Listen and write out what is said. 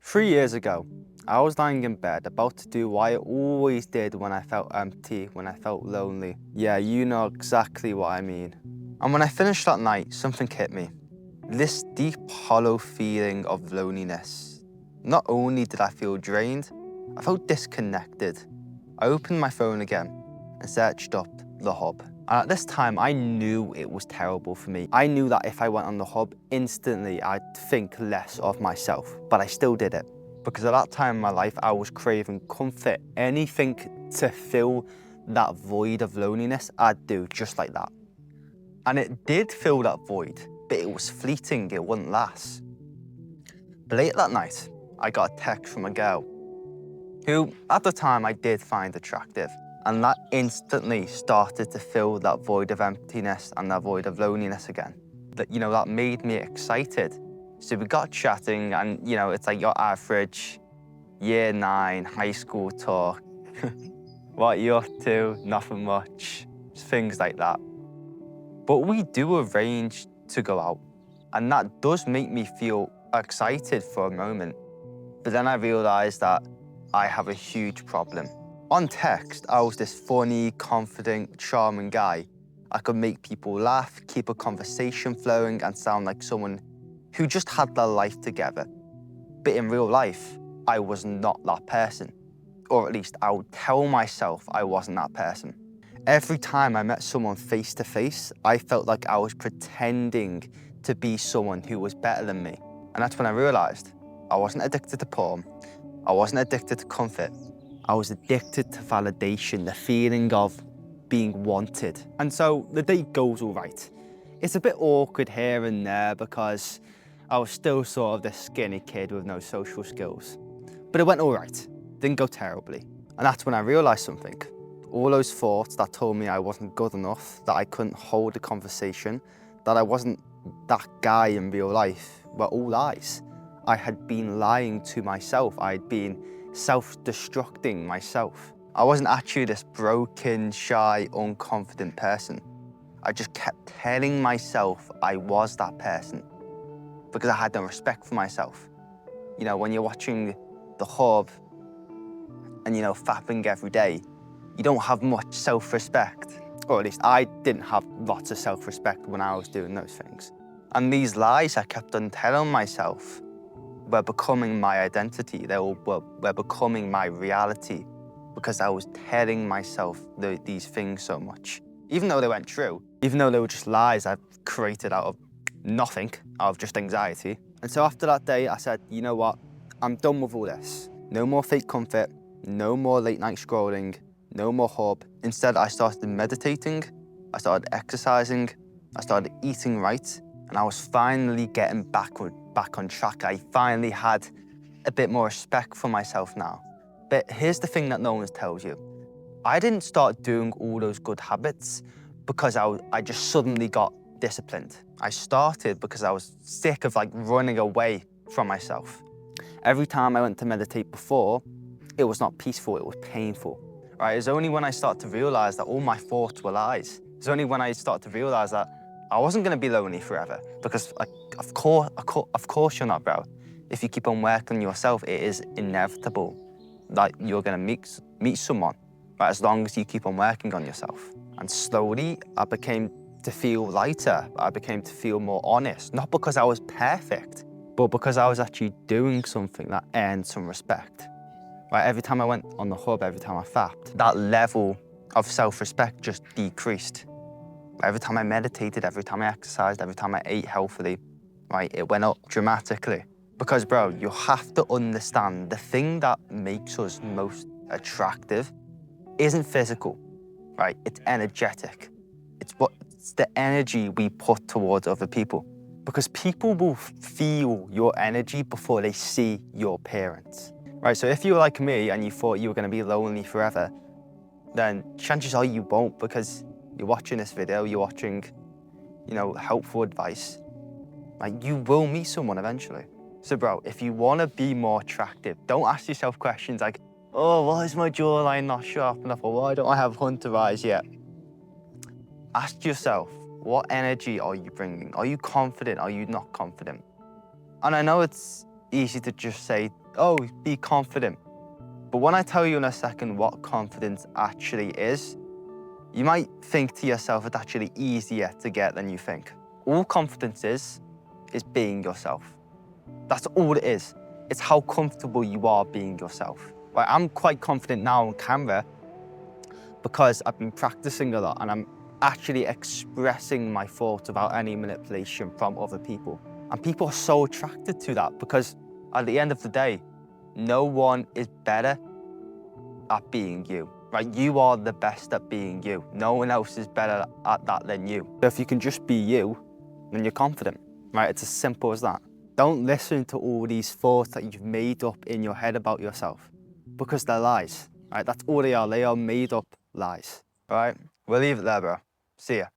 3 years ago, I was lying in bed about to do what I always did when I felt empty, when I felt lonely. Yeah, you know exactly what I mean. And when I finished that night, something hit me. This deep, hollow feeling of loneliness. Not only did I feel drained, I felt disconnected. I opened my phone again and searched up the hub. And at this time, I knew it was terrible for me. I knew that if I went on the hub, instantly I'd think less of myself, but I still did it. Because at that time in my life, I was craving comfort. Anything to fill that void of loneliness, I'd do just like that. And it did fill that void, but it was fleeting, it wouldn't last. But late that night, I got a text from a girl who, at the time, I did find attractive. And that instantly started to fill that void of emptiness and that void of loneliness again. That made me excited. So we got chatting and, it's like your average year 9 high school talk. What are you up to? Nothing much. Just things like that. But we do arrange to go out. And that does make me feel excited for a moment. But then I realized that I have a huge problem. On text, I was this funny, confident, charming guy. I could make people laugh, keep a conversation flowing, and sound like someone who just had their life together. But in real life, I was not that person. Or at least I would tell myself I wasn't that person. Every time I met someone face to face, I felt like I was pretending to be someone who was better than me. And that's when I realized I wasn't addicted to porn. I wasn't addicted to comfort. I was addicted to validation, the feeling of being wanted. And so the date goes all right. It's a bit awkward here and there because I was still sort of this skinny kid with no social skills. But it went all right, didn't go terribly. And that's when I realized something. All those thoughts that told me I wasn't good enough, that I couldn't hold a conversation, that I wasn't that guy in real life, were all lies. I had been lying to myself. I had been self-destructing myself. I wasn't actually this broken, shy, unconfident person. I just kept telling myself I was that person because I had no respect for myself. When you're watching The Hub and, fapping every day, you don't have much self-respect. Or at least I didn't have lots of self-respect when I was doing those things. And these lies I kept on telling myself were becoming my identity. They were becoming my reality because I was telling myself these things so much. Even though they weren't true, even though they were just lies I've created out of nothing, out of just anxiety. And so after that day, I said, you know what? I'm done with all this. No more fake comfort, no more late night scrolling, no more hub. Instead, I started meditating, I started exercising, I started eating right, and I was finally getting back on track. I finally had a bit more respect for myself now. But here's the thing that no one tells you. I didn't start doing all those good habits because I just suddenly got disciplined. I started because I was sick of running away from myself. Every time I went to meditate before, it was not peaceful, it was painful. Right? It's only when I started to realize that all my thoughts were lies. It's only when I started to realize that I wasn't going to be lonely forever, because of course you're not, bro. If you keep on working on yourself, it is inevitable that you're going to meet someone, right? As long as you keep on working on yourself. And slowly, I became to feel lighter. I became to feel more honest, not because I was perfect, but because I was actually doing something that earned some respect. Right? Every time I went on the hub, every time I fapped, that level of self-respect just decreased. Every time I meditated, every time I exercised, every time I ate healthily, right, it went up dramatically. Because, bro, you have to understand the thing that makes us most attractive isn't physical, right? It's energetic. It's the energy we put towards other people. Because people will feel your energy before they see your appearance. Right, so if you were like me and you thought you were going to be lonely forever, then chances are you won't, because you're watching this video, you're watching, helpful advice. Like, you will meet someone eventually. So, bro, if you want to be more attractive, don't ask yourself questions like, oh, why is my jawline not sharp enough? Or why don't I have hunter eyes yet? Ask yourself, what energy are you bringing? Are you confident? Are you not confident? And I know it's easy to just say, oh, be confident. But when I tell you in a second what confidence actually is, you might think to yourself it's actually easier to get than you think. All confidence is being yourself. That's all it is. It's how comfortable you are being yourself. Right, I'm quite confident now on camera because I've been practicing a lot and I'm actually expressing my thoughts without any manipulation from other people. And people are so attracted to that because at the end of the day, no one is better at being you, right? You are the best at being you. No one else is better at that than you. So if you can just be you, then you're confident, right? It's as simple as that. Don't listen to all these thoughts that you've made up in your head about yourself because they're lies, right? That's all they are. They are made up lies, all right? We'll leave it there, bro. See ya.